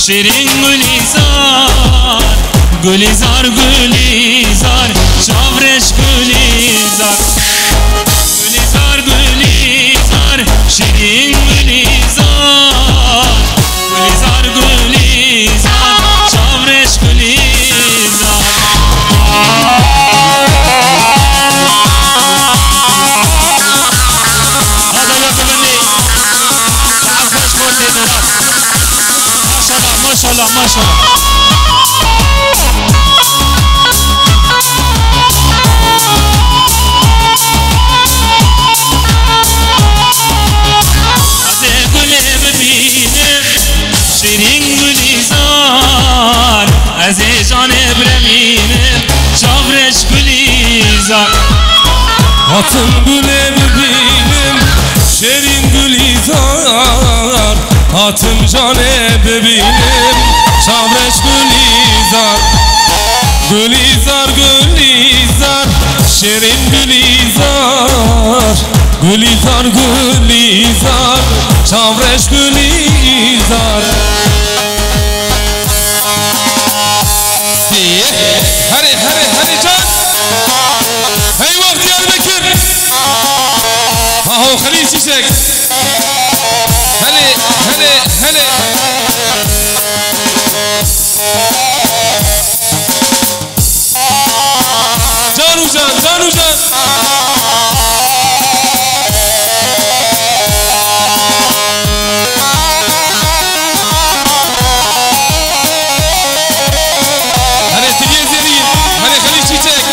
شیرین گلیزار گلیزار گلیزار شاورش گلیزار گلیزار گلیزار شیرین گلیزار گلیزار گلیزار شاورش گلیزار هذا لازم مني تعفش خورتي دراس ما شاء الله ما شاء الله از گل ببینم شیرین گلیزار از جانب ببینم شاورش گلیزار هاتم گل ببینم شیرین گلیزار هاتم جانه ببینم شاورش گلیزار گلیزار گلیزار شیرین گلیزار گلیزار گلیزار شاورش گلیزار هری هری هری جان هی وقت یاد بکر هاو خلیل شیشک هلی هلی هلی جانو جان جانو جان هلی تبیه زیرین هلی خلیل چیچک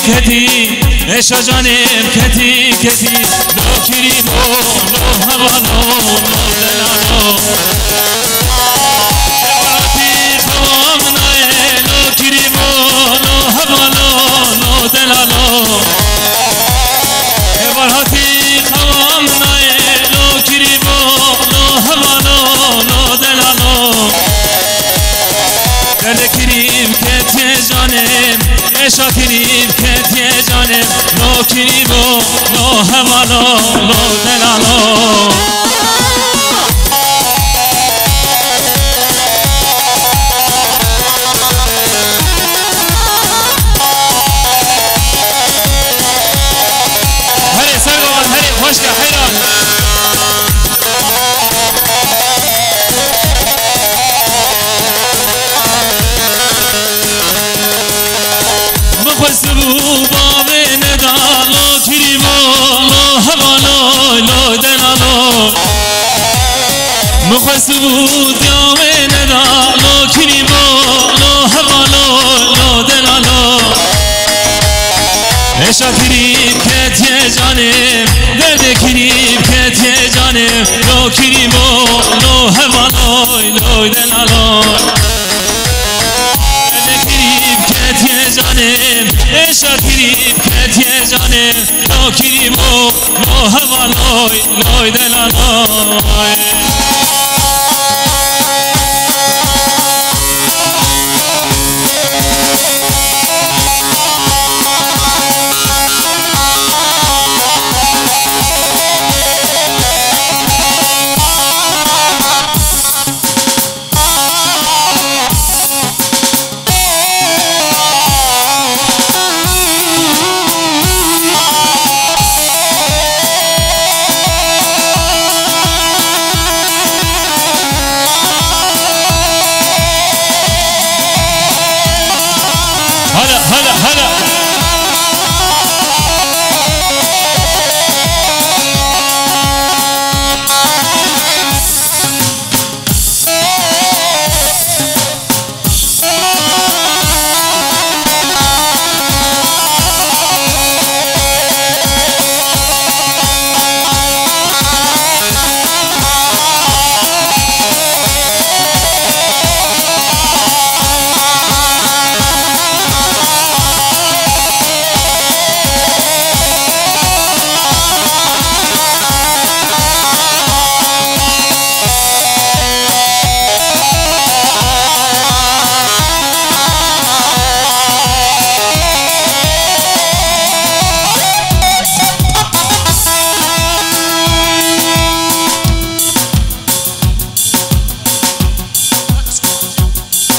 كتي ايش جانم كتي كتي لو كريمو لو هوالو لو دلالو شباتي خوامنا لو كريمو لو هوالو لو دلالو شباتي خوامنا لو كريمو لو هوالو لو دلالو درد کریم کتی جانم اشا کریم کتی جانم لو کریمو لو هوالو لو دلالو هری سرگوان هری خوشگه حیران مخسبو بابه ندالو کریمو لو هوالو لو دلالو مخسبو دیامه ندالو کریمو لو هوالو لو دلالو اشا کریم کتی جانم درد کریم کتی جانم لو کریمو لو هوالو لو دلالو جانم اشا کریم کتی جانم لو کریمو لو هوالو لو دلالو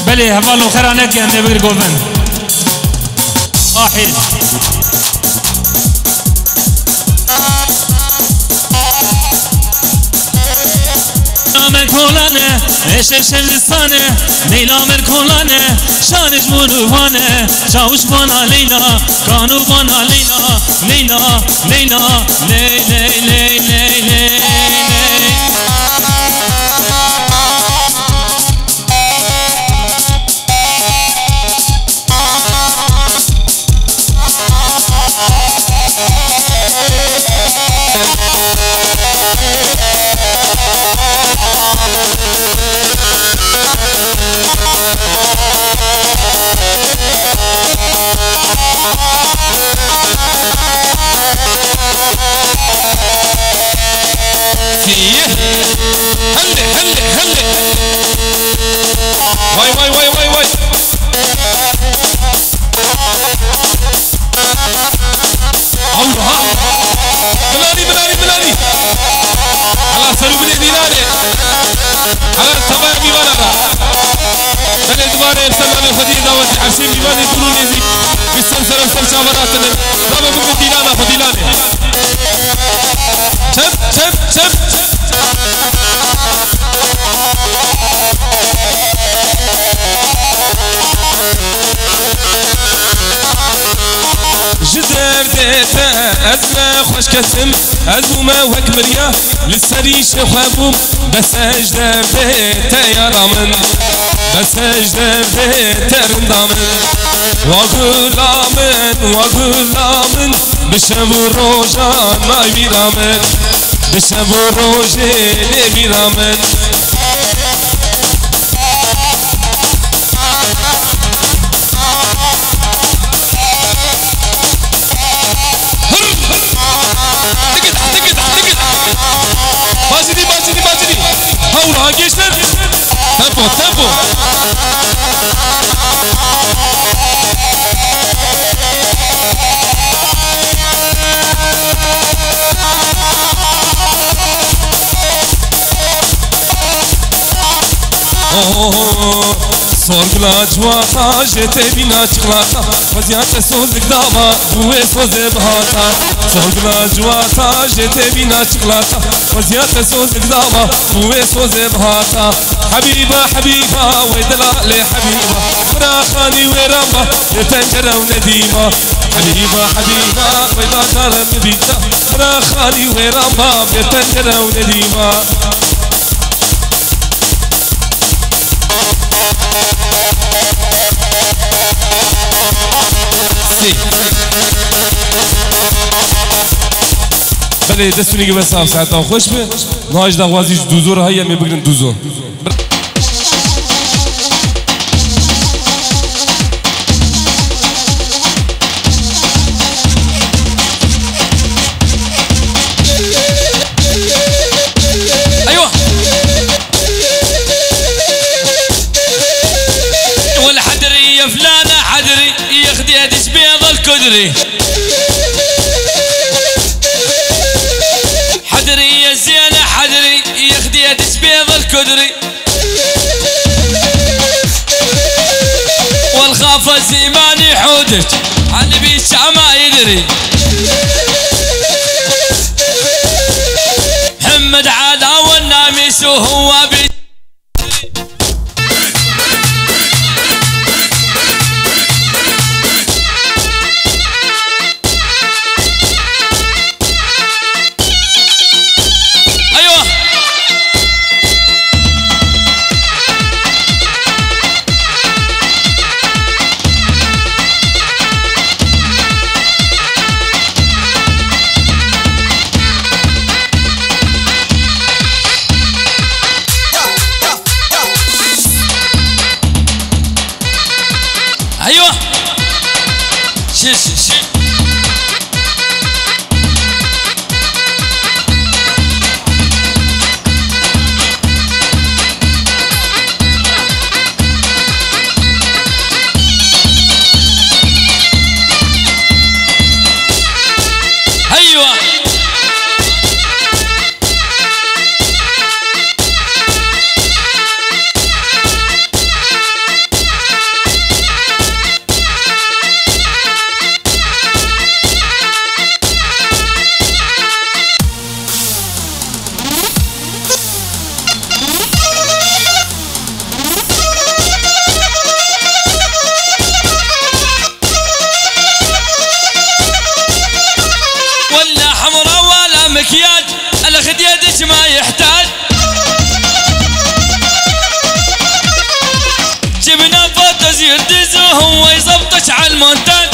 بله هوالو خیرانه که انده بگر گوزن آحید نامر کلانه عشق شهرستانه نیلامر کلانه شانش مروانه جاوش بانا لیلا کانو بانا لیلا لیلا لیلا لی لی لی لی لی واي واي واي واي واي الله بلاني بلاني بلاني على سلو بني ديناري على التمام بيوانا من ادوار السلام الخدير داوة عشيم بيواني يقولون يزي بالسلسلة السلسة مراتنا رابا بني دينانا فضيلاني شب شب شب جدر ديتا أزمان ما خوش كتم أزوما وكمريا للسري شخابوم بس أجدر بيت يا رامن بس أجدر بيت رندامن وغلامن بشبو روجان ما بيرامن بشبو روجين بيرامن باجدي هورا جيشتر تمبو صورنا جواتا جيتي بينا شغلاتا وزيانة سوزك داما بوي سوزي بهاتا صورنا جواتا جيتي بينا شغلاتا وزيانة سوزك داما بوي سوزي بهاتا حبيبة ويدلالي حبيبة فراخاني ويرامبا يتنجر ونديمة حبيبة ويدلالي مبيتا فراخاني ويرامبا يتنجر ونديمة بله دستونی که بس هم ساعتا خوش به نهاج دغوازیش دوزو رو هیا می بگیرن دوزو ايوه والحدري يا فلانة حدري يخدي ادش بيض الكدري حدري يا زينة حدري يخدي ادش بيض الكدري والخاف الزمان يحودك عن بيش ما يدري محمد عادا والناميس وهو بيش ايوه شي ايوه مكياج الخديدش ما يحتاج جبنا فوتوز يردز وهو يظبطش على المونتاج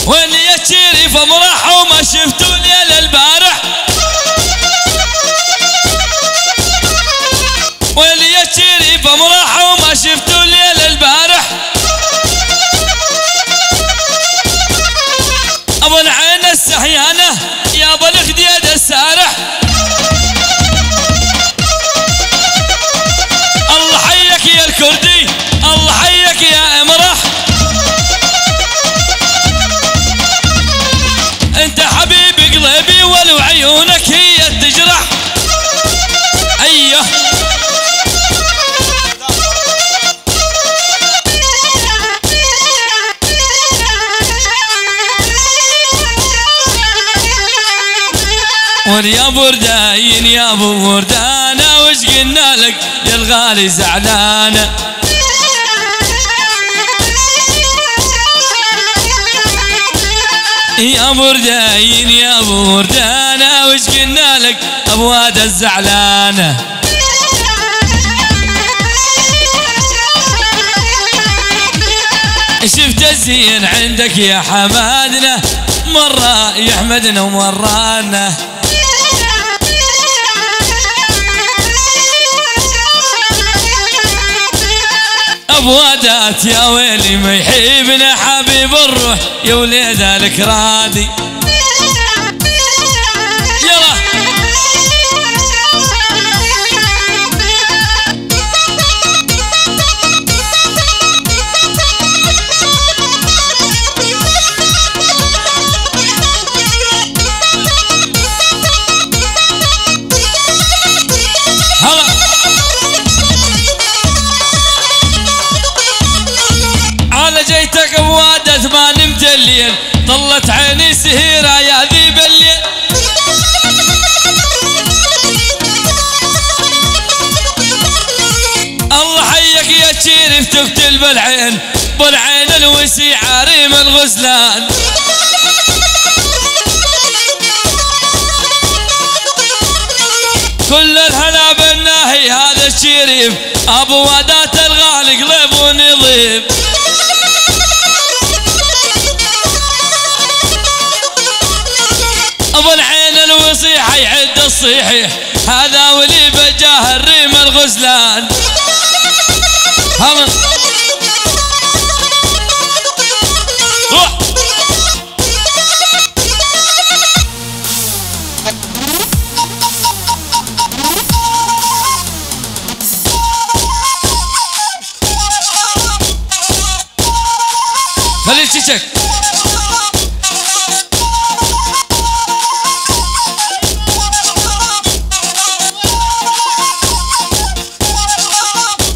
وين يا شريف امرح وما شفتوا ليل البارح وين يا شريف امرح وما شفتوا ليل البارح ابو العين السحيانه يا ابو الخديد السارح الله حيك يا الكردي الله حيك يا امرح انت حبيب قلبي ولو عيونك هي تجرح ايوه ويا برداين يا ابو بردانه وش قلنا لك يا الغالي زعلانه يا بردين يا بردانة وش قلنا لك أبواد الزعلانة شفت الزين عندك يا حمادنا مرة يحمدنا ومرانا أبوادات يا ويلي ما يحبنا حبيب الروح يا وليد الكرادي يلا جيتك بوادة ما نمت الليل طلت عيني سهيرة يا ذيب الليل الله حيك يا شريف تقتل بالعين بالعين الوسيع عريم الغزلان كل الهلا بالناهي هذا الشريف ابو وادات الغالي قلب ونظيف ابو العين الوصيحة يعد الصيحيح هذا ولي بجاه الريم الغزلان خلي تشك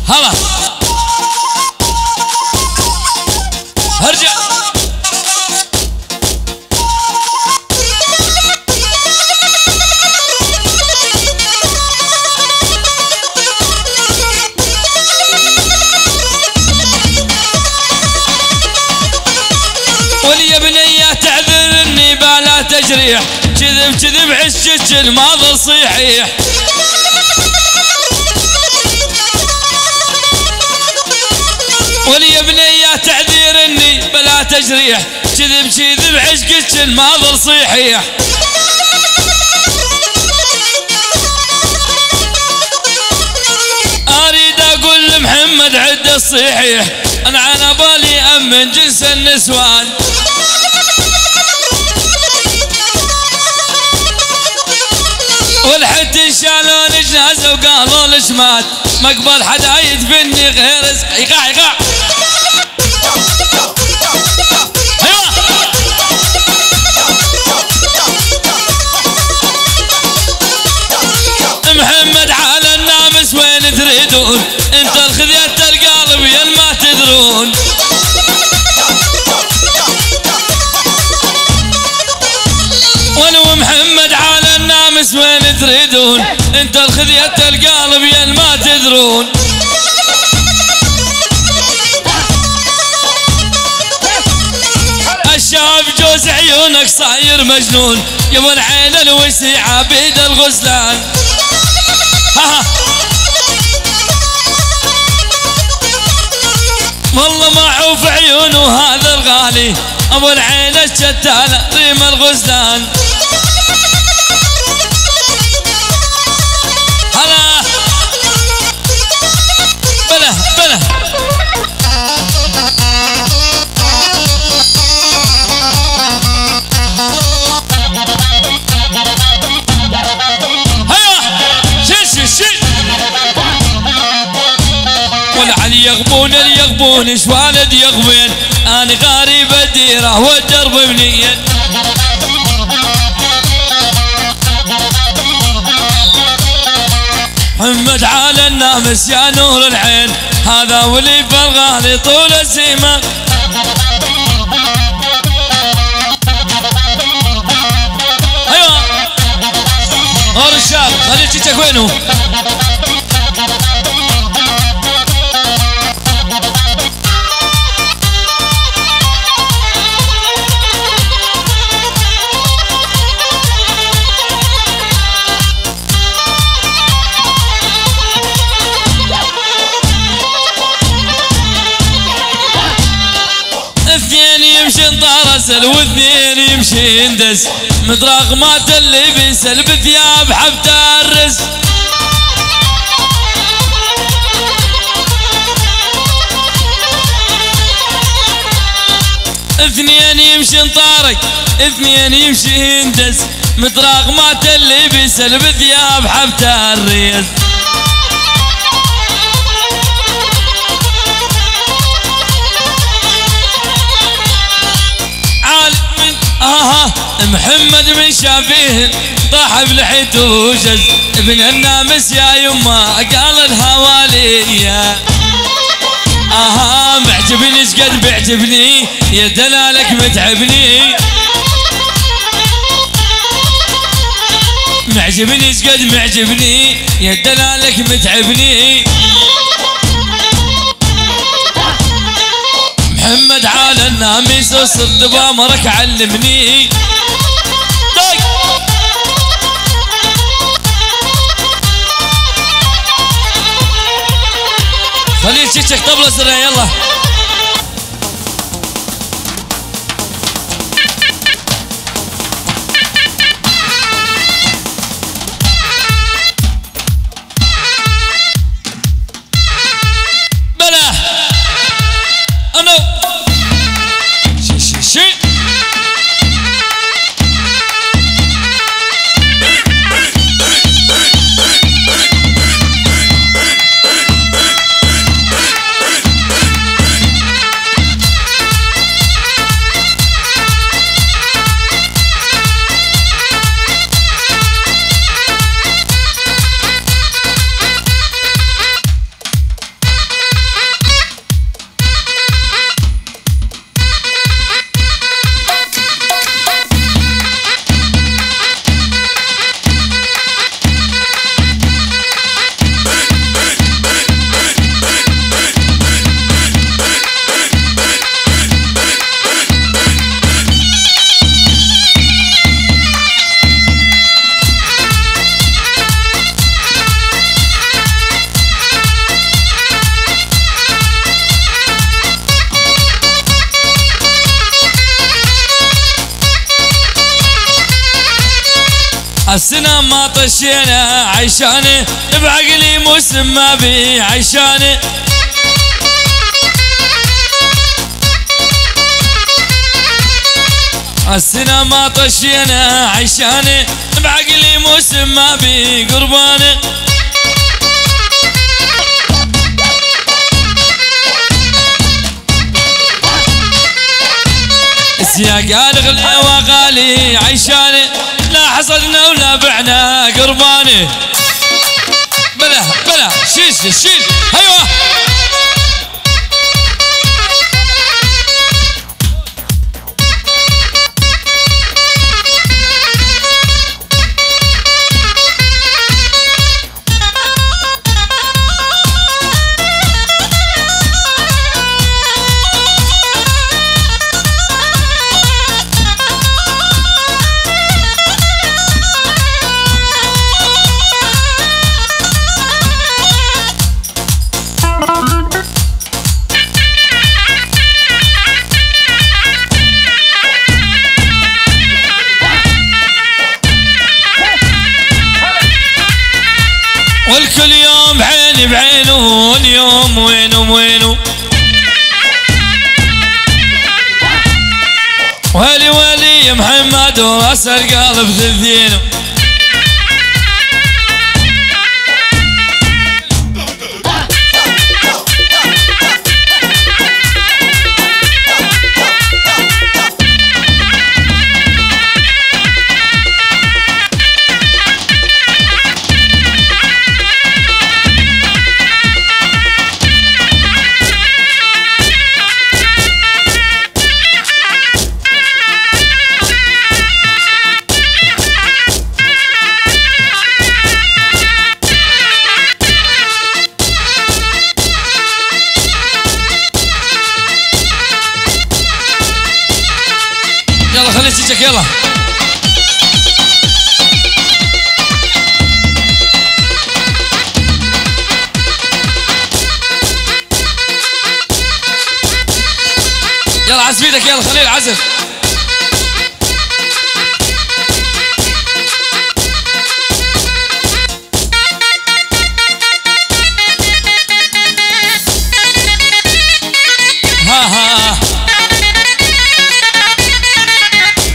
هلا ارجع ولي يا بنية تعذرني بلا تجريح كذب كذب عشك الماضي صحيح ولي يا بنية تعذيرني بلا تجريح كذب كذب عشقك الماضي صحيح اريد اقول لمحمد عد الصحيح انا على بالي امن جنس النسوان والحت شالون جنازه وقالوا ليش مات مقبل حدا يدفني غير يقع يقع محمد على النامس وين تريدون انت الخذيت القلب ين ما تدرون ولو محمد على النامس وين تريدون انت الخذيت القلب ين ما تدرون الشاب جوز عيونك صاير مجنون يا ابو العين الوسيعة بيد الغزلان والله ما عوف عيونه هذا الغالي ابو العين الشتالة ريم الغزلان هلا بلا بلا والعلي يغبون اليغبون ايش والد يغبين انا غريب الديره والدرب منين محمد على النامس يا نور العين هذا ولي بالغالي طول السيمه ايوه غور الشاب خليك جيتك وينه رجل واثنين يمشي يندس مدراغ مات اللي بيسلب ثياب حبته الرس اثنين يمشي انطارق اثنين يمشي يندس مدراغ مات اللي بيسلب ثياب حبته الريس محمد من شافيه طاح بلحيته وجز ابن النامس يا يما قال الهوالية معجبني شقد بيعجبني يا دلالك متعبني معجبني شقد معجبني يا دلالك متعبني محمد على النامس وصرت بامرك علمني خليل شيشك طبلة سرية يلا بلا أنا شي السنة ما طشينا عيشاني بعقلي مسمى بي عيشاني السنة ما طشينا عيشاني بعقلي مسمى بي قرباني سياق الغلي وغالي عيشاني لا حصدنا ولا بعنا قرباني بلا شيل ايوه والكل يوم عيني بعينه واليوم وينه ويلي يا محمد واسر قلب ذذينه يلا خلي سيجك يلا يلا عزف ايدك يلا خليل عزف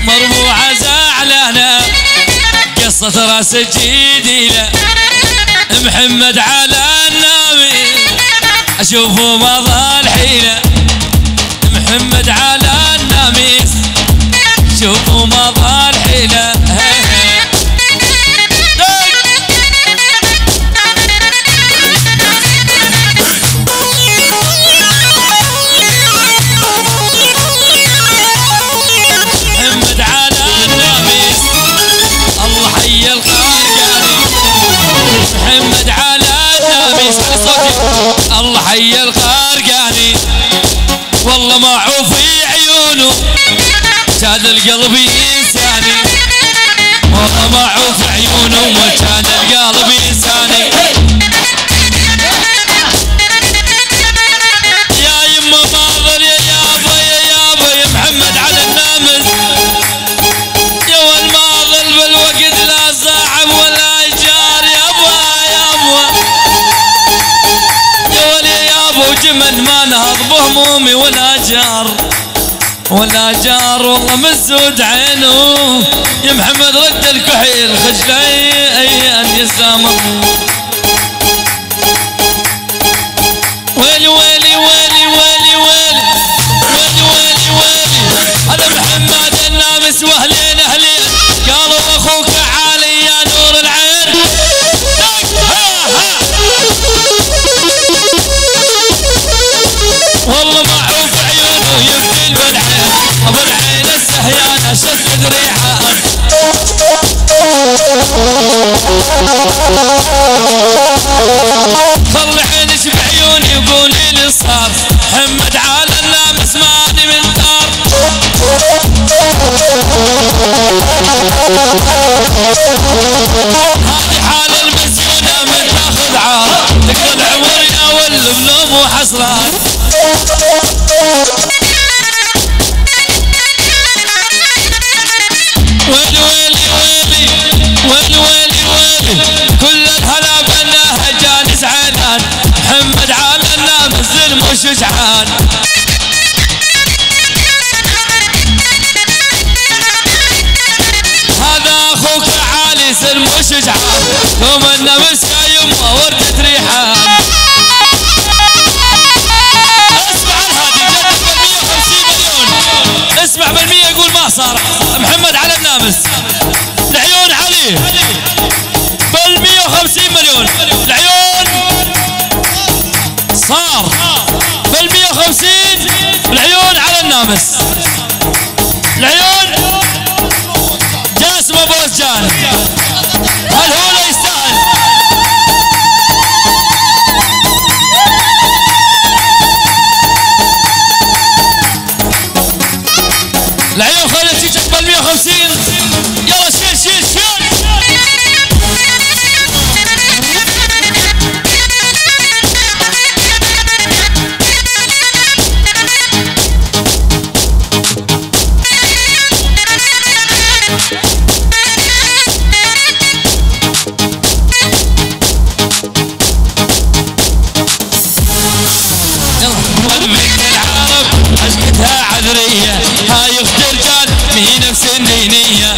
مربوعة زعلانة قصة راس الجديلة محمد على النبي اشوفه ما ظل حيلة محمد على النميس شوفوا ما ظل حيلة محمد على النميس الله حي القرقاني محمد على النميس الله حي القرقاني والله ما عوفي عيونه كان القلب إنساني والله ما عوف عيونه ما كان القلب إنساني يا يما ماضل يا يابا يا يابا يا محمد على النامس يا والماضل بالوقت لا صاحب ولا جار يابا يابا يا ولي يابا وجمد ما نهض بهمومي ولا جار والله مسود عينه يا محمد رد الكحيل خجلي ان يسامر ويلي ويلي ويلي ويلي ويلي ويلي ويلي ويلي هذا محمد النامس واهلين اهلين قالوا اخوك علي يا نور العين والله ما عوف عيونه يبكي بالعين ابو العين السهيانه شد ريحه خلي عينك بعيوني وقولي لي صار محمد على النامس ماني من دار هذه حال المسيونه من تاخذ عار تقضي العمر يا ولد بلوم وحسرات ويلي ويلي ويلي ويلي ويلي ويلي كل الهلا بناها جانس عينان محمد على النامس ظلم وشجعان هذا اخوك علي سلم وشجعان يوم النمس يا يمه وردة ريحان اسمع الهادي جدد بال150 مليون اسمع بال100 يقول ما صار محمد على النامس العيون علي بال150 مليون العيون صار بال150 العيون على النامس العيون جاسم ابو وجان هل هو لا يستاهل العيون خلت تجيك بال150 يلا شيل شيل شيل عشقتها عذرية هاي اخت رجال مي نفس الدينية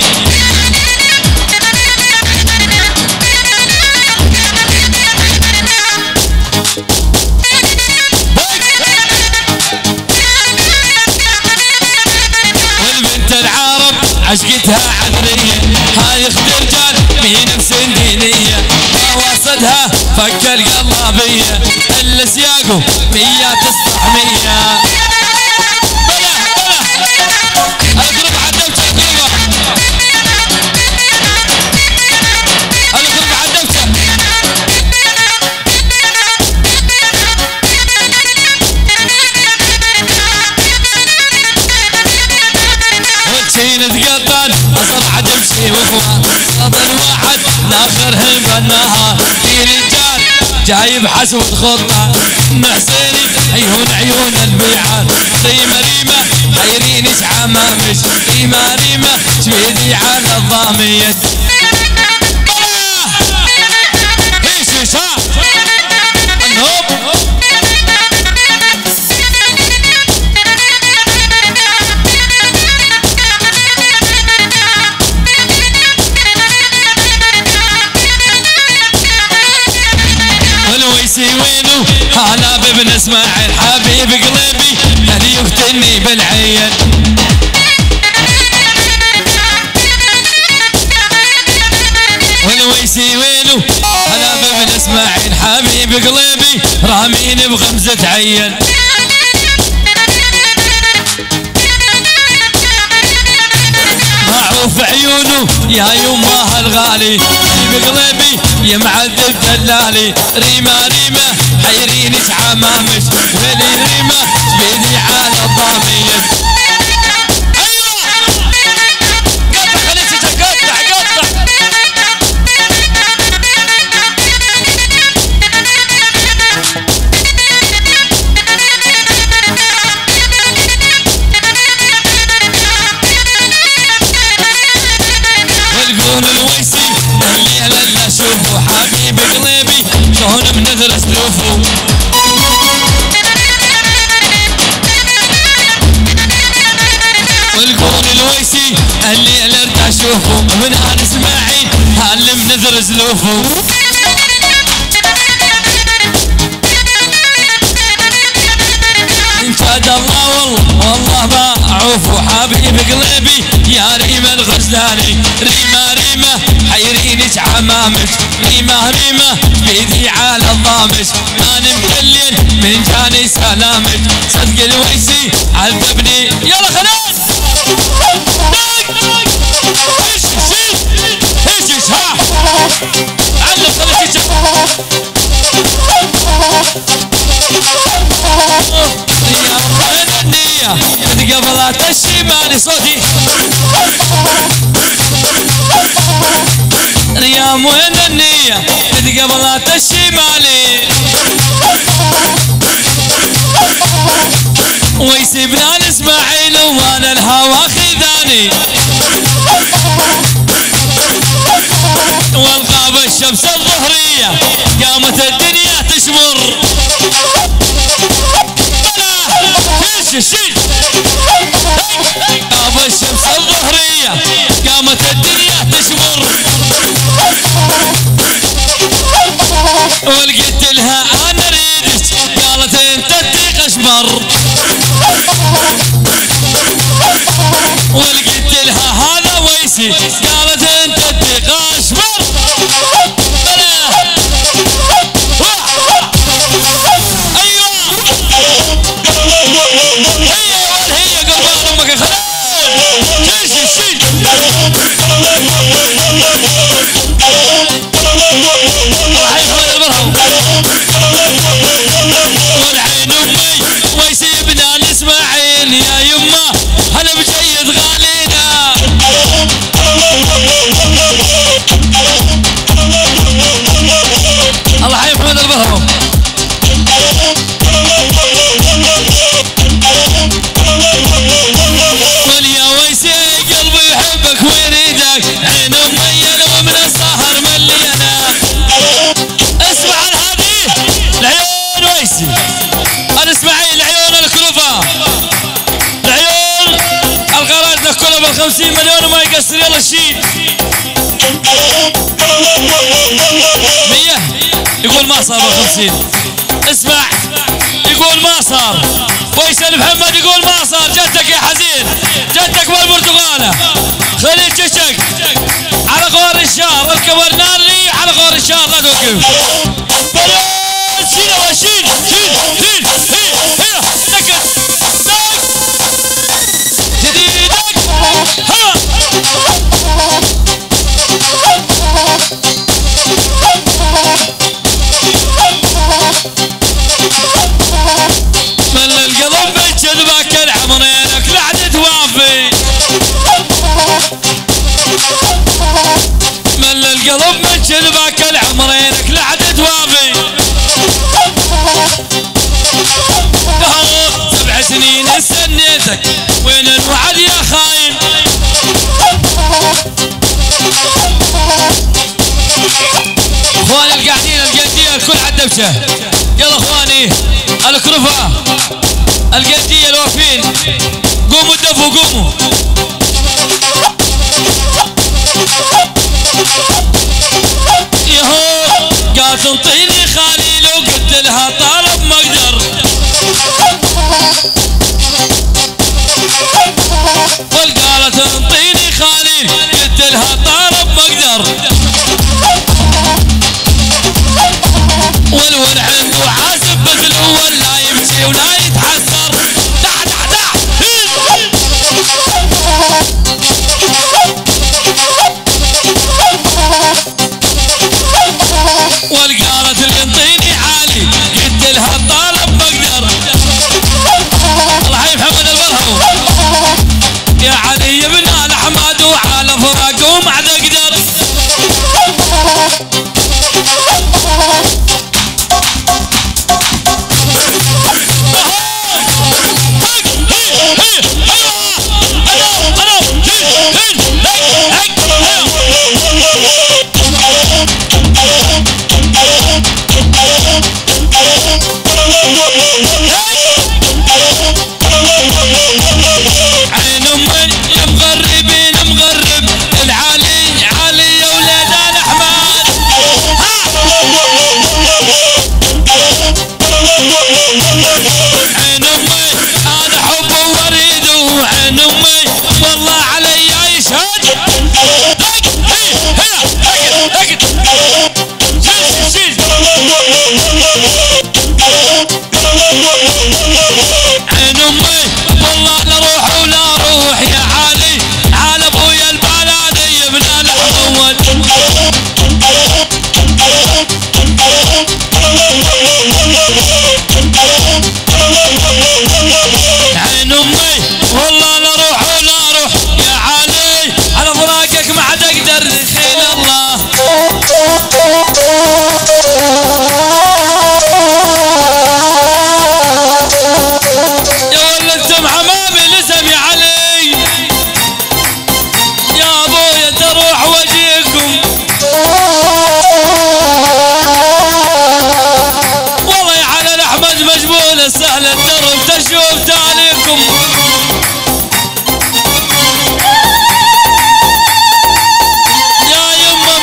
والبنت العرب عشقتها عذرية هاي اخت رجال مي نفس الدينية ما وصدها فك القلابية اللي سياقه 100 تصلح 100 نتقطن اصبح تمشي واخوان صدر واحد ناخرهم بالنهار في رجال جايب حسود خطه محسني عيون البيعان ريمه ريمه حيرينش عمامش ريمه ريمه شبيدي على الضاميه ايش ها النوب بن اسماعيل حبيب قلبي هل يفتني بالعين. والويسي وينو هلا بن اسماعيل حبيب قلبي راميني بغمزة عين. معوف عيونه يا يمه الغالي بقلبي يا معذب دلالي. ريمة ريمة حيريني عمامش ولي ريمة بيدي على الضامية. ايوه قطع خليتك قطع قطع. والقول الويسي الليلة اللي اشوفه حبيب قلبي شلون بنذر اسلوفه. والقول الويسي الليلة ارد اشوفه من آل اسماعيل هاللي بنذر اسلوفه. ان شاد الله والله بعوفه حبيب قلبي يا ريمة الغزالي. ريمة ريمة حيريني عمامش ريمة ريمة بيدي على الضامش. انا مكلل من جاني سلامك صدق الويسي عذبني. يلا خلاص هشش ها علم خليك يا النية قبلات الشمال صوتي ريام وين النية قبلات الشمالي. ويسيبنا الاسماعيل وانا الهوى خذاني. والغاب الشمس الظهرية قامت الدنيا تشمر. شيل غاب الشمس الظهرية قامت الدنيا تشمر. ولقيت لها انا اريدك قالت انت تطيق اشمر. ولقيت لها هذا ويسي قالت انت تطيق اشمر. هي قربان امك خلاص شيل والعين امي ويسيبنا الاسماعيل يا يمه هلا بجيد غالينا. الله حي محمد البرهم. واليا ويسي قلبي يحبك ويريدك عين امي لو من السهر ملينا. اسمع هذه العيون ويسي انا اسماعيل العيون الكلفة العيون الغرض كلها بال50 مليون وما يقصر. يلا شيل 100 يقول ما صار بال50. اسمع يقول ما صار. ويسل محمد يقول ما صار. جدك يا حزين جدك بالبرتغالة خليل تشك على غور الشهر اركب النار لي على غور الشهر لا توقف. شيل شيل شيل هنا سكت سك جديدك ها من القلب بجذبك العمرينك لعد توافي. من القلب بجذبك العمرينك لعد توافي. 7 سنين استنيتك وين الوعد يا خاين. اخواني القاعدين القدية الكل عالدبشة. يلا اخواني الكرفة القدية الوافين قوموا دفوا قوموا. يهو قالت انطيني خالي لو قلت لها طالب ما اقدر. والقالت انطيني خليل قلت لها طالب مقدر والول عنده حاسب بس الاول لا يمشي ولا يتحسر دع دع دع والقالت اللي انطيني عالي قلت لها طالب مقدر الله حي محمد البرهو يا علي بن الاحمد وعلى فراق وما تقدر سهل الدرب تشوف تاليكم يا يمه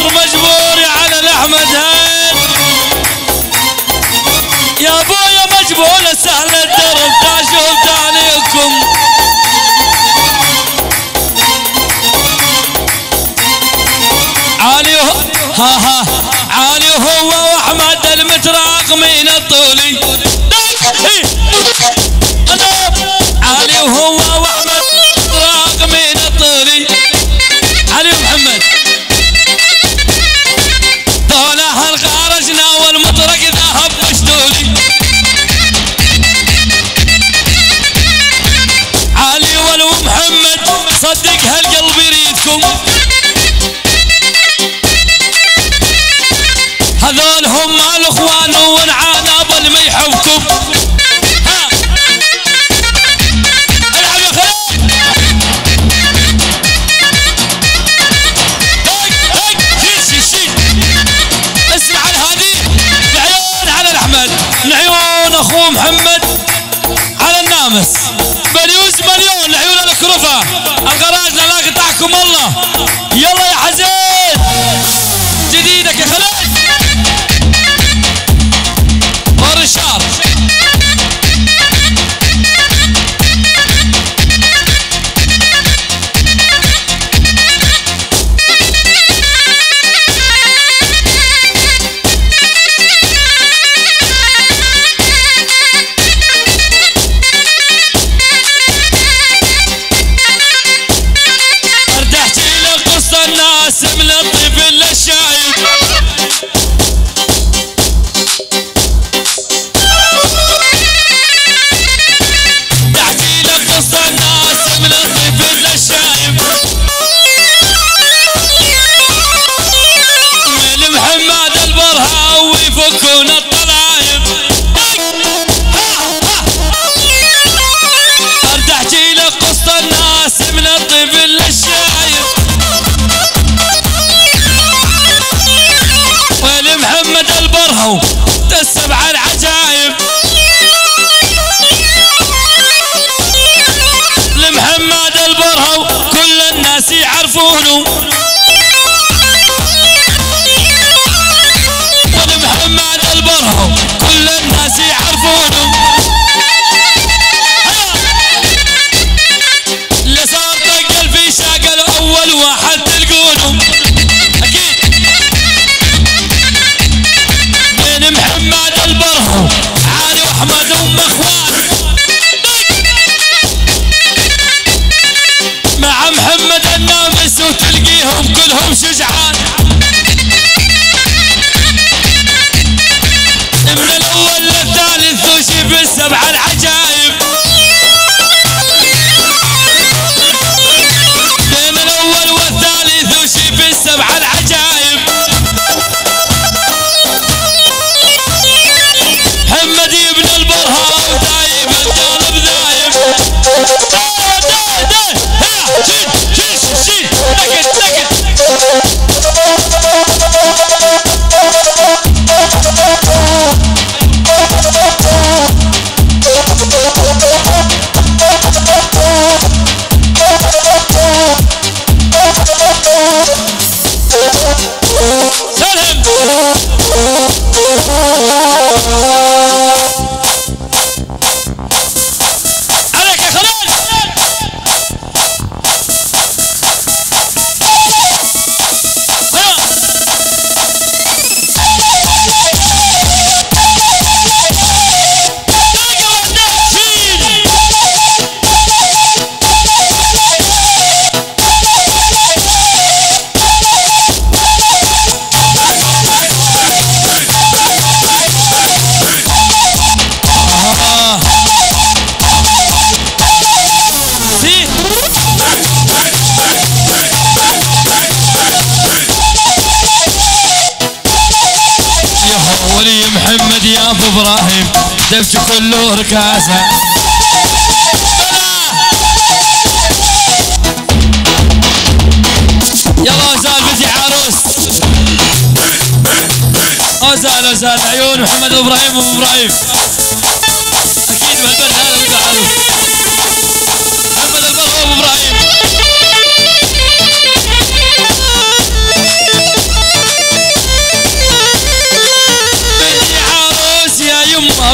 مجبور يا على الاحمد هين يا ابويا مجبور سهل الدرب تشوف تاليكم علي علي هو واحمد المتراقمين الطولي علي هو واحمد المتراقمين الطولي علي محمد طولها الخارجنا والمطرق ذهب مشدولي علي ولو محمد صدق هالقلب يريدكم هذول هم الاخوان ونعانا بالما يحبكم العب يا خالد شيل اسمع هذه العيون على الاحمد العيون اخوه محمد على النامس بليوز مليون العيون الكرفه الغراج لا قطعكم الله يلا يا حزين جديدك يا خالد ورشار ارتحتي لك قصة الناس من الطفل للشايب كلهم شجعان من الاول للثالث وشي بالسبع العجايب من الاول والثالث وشي بالسبع العجايب محمد ابن البرهاو دايب القلب ذايب شيل محمد يا ابو ابراهيم دفج كله ركاسه يلا وزال بدي عروس وزال عيون محمد ابراهيم ابو ابراهيم اكيد بالبلد هذا بدي عروس محمد البر ابو ابراهيم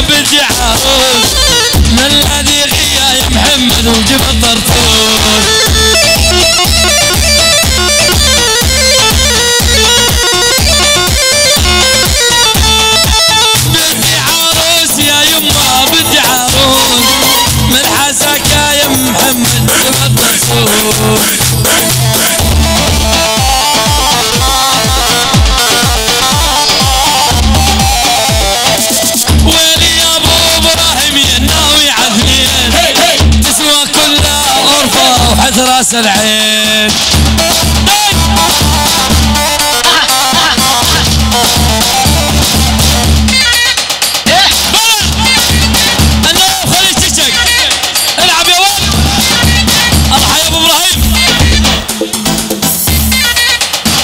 بدي عروس من الذي غيا يا محمد وجب الطرطوس بدي عروس يا يما بدي عروس من حسكا يا محمد وجب الطرطوس راس العين انا خلي تشك العب يا ولد الله يا ابو ابراهيم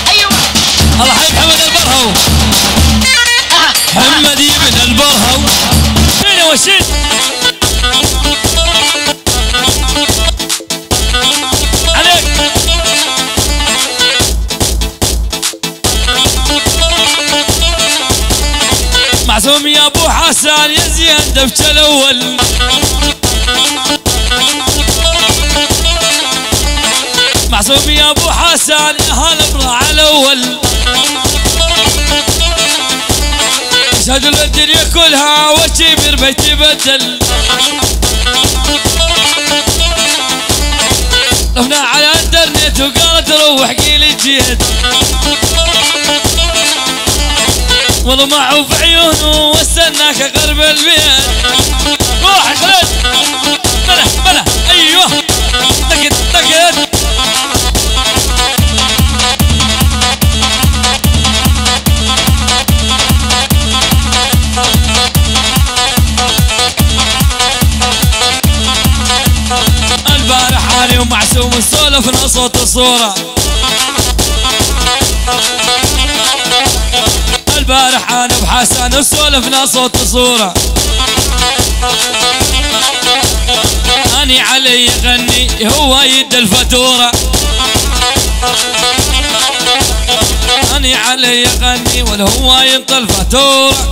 ايوه الله يا محمد البرهو محمد ابن البرهو فين وشين معصوم يا ابو حسن يا زين دفش الاول معصوم يا ابو حسن يا هالبراع الاول يشهد الدنيا كلها والشبر بيتي بدل رحنا على الانترنت وقالت روح قيلي جيت وضمعوا في عيونه واستناك قرب البيت روح يا خالد بلا ايوه تكت البارح اني ومعسوم سولفنا صوت الصوره البارح انا بحسن وسولفنا صوت صوره اني علي يغني هو يد الفاتوره اني علي يغني ولا هو ينطي الفاتوره